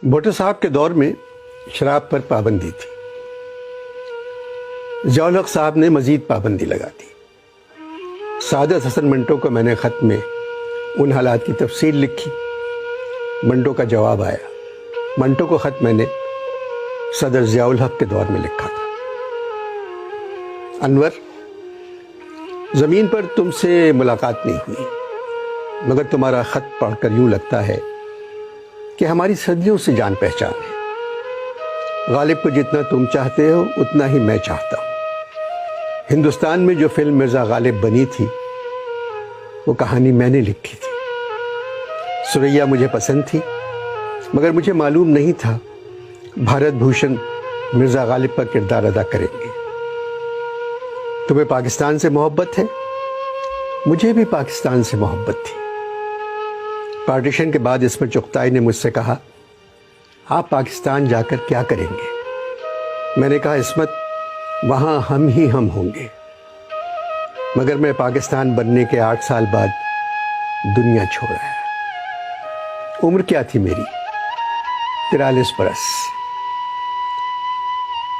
بھٹو صاحب کے دور میں شراب پر پابندی تھی۔ ضیاء الحق صاحب نے مزید پابندی لگا دی۔ سعادت حسن منٹو کو میں نے خط میں ان حالات کی تفصیل لکھی۔ منٹو کا جواب آیا۔ منٹو کو خط میں نے صدر ضیاء الحق کے دور میں لکھا تھا۔ انور، زمین پر تم سے ملاقات نہیں ہوئی، مگر تمہارا خط پڑھ کر یوں لگتا ہے کہ ہماری صدیوں سے جان پہچان ہے۔ غالب کو جتنا تم چاہتے ہو اتنا ہی میں چاہتا ہوں۔ ہندوستان میں جو فلم مرزا غالب بنی تھی وہ کہانی میں نے لکھی تھی۔ سریا مجھے پسند تھی، مگر مجھے معلوم نہیں تھا بھارت بھوشن مرزا غالب کا کردار ادا کریں گے۔ تمہیں پاکستان سے محبت ہے، مجھے بھی پاکستان سے محبت تھی۔ پارٹیشن کے بعد عصمت چغتائی نے مجھ سے کہا، آپ پاکستان جا کر کیا کریں گے؟ میں نے کہا، عصمت، وہاں ہم ہی ہم ہوں گے۔ مگر میں پاکستان بننے کے 8 سال بعد دنیا چھوڑ آیا۔ عمر کیا تھی میری؟ 43 برس۔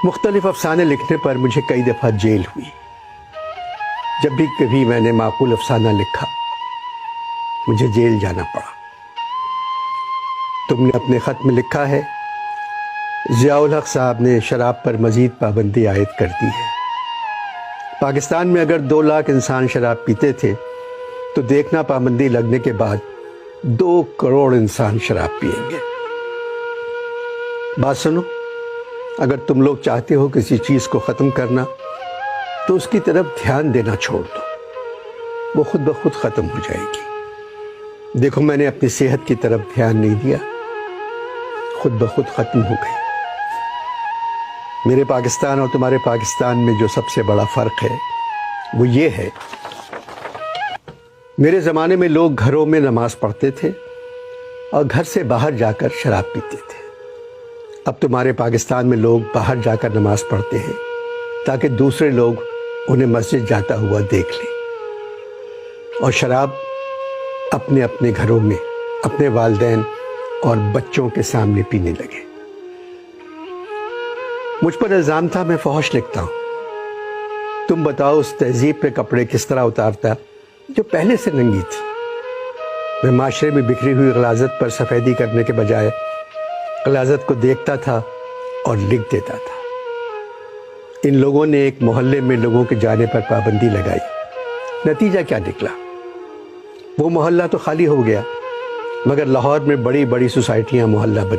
مختلف افسانے لکھنے پر مجھے کئی دفعہ جیل ہوئی۔ جب بھی کبھی میں نے معقول افسانہ لکھا مجھے جیل جانا پڑا۔ تم نے اپنے خط میں لکھا ہے، ضیاء الحق صاحب نے شراب پر مزید پابندی عائد کر دی ہے۔ پاکستان میں اگر 2 لاکھ انسان شراب پیتے تھے تو دیکھنا پابندی لگنے کے بعد 2 کروڑ انسان شراب پیئیں گے۔ بات سنو، اگر تم لوگ چاہتے ہو کسی چیز کو ختم کرنا تو اس کی طرف دھیان دینا چھوڑ دو، وہ خود بخود ختم ہو جائے گی۔ دیکھو، میں نے اپنی صحت کی طرف دھیان نہیں دیا، خود بخود ختم ہو گئی۔ میرے پاکستان اور تمہارے پاکستان میں جو سب سے بڑا فرق ہے وہ یہ ہے، میرے زمانے میں لوگ گھروں میں نماز پڑھتے تھے اور گھر سے باہر جا کر شراب پیتے تھے۔ اب تمہارے پاکستان میں لوگ باہر جا کر نماز پڑھتے ہیں تاکہ دوسرے لوگ انہیں مسجد جاتا ہوا دیکھ لیں، اور شراب اپنے اپنے گھروں میں اپنے والدین اور بچوں کے سامنے پینے لگے۔ مجھ پر الزام تھا میں فحش لکھتا ہوں۔ تم بتاؤ، اس تہذیب پہ کپڑے کس طرح اتارتا جو پہلے سے ننگی تھی؟ میں معاشرے میں بکھری ہوئی غلاظت پر سفیدی کرنے کے بجائے غلاظت کو دیکھتا تھا اور لکھ دیتا تھا۔ ان لوگوں نے ایک محلے میں لوگوں کے جانے پر پابندی لگائی، نتیجہ کیا نکلا؟ وہ محلہ تو خالی ہو گیا، مگر لاہور میں بڑی بڑی سوسائٹیاں محلہ بنی۔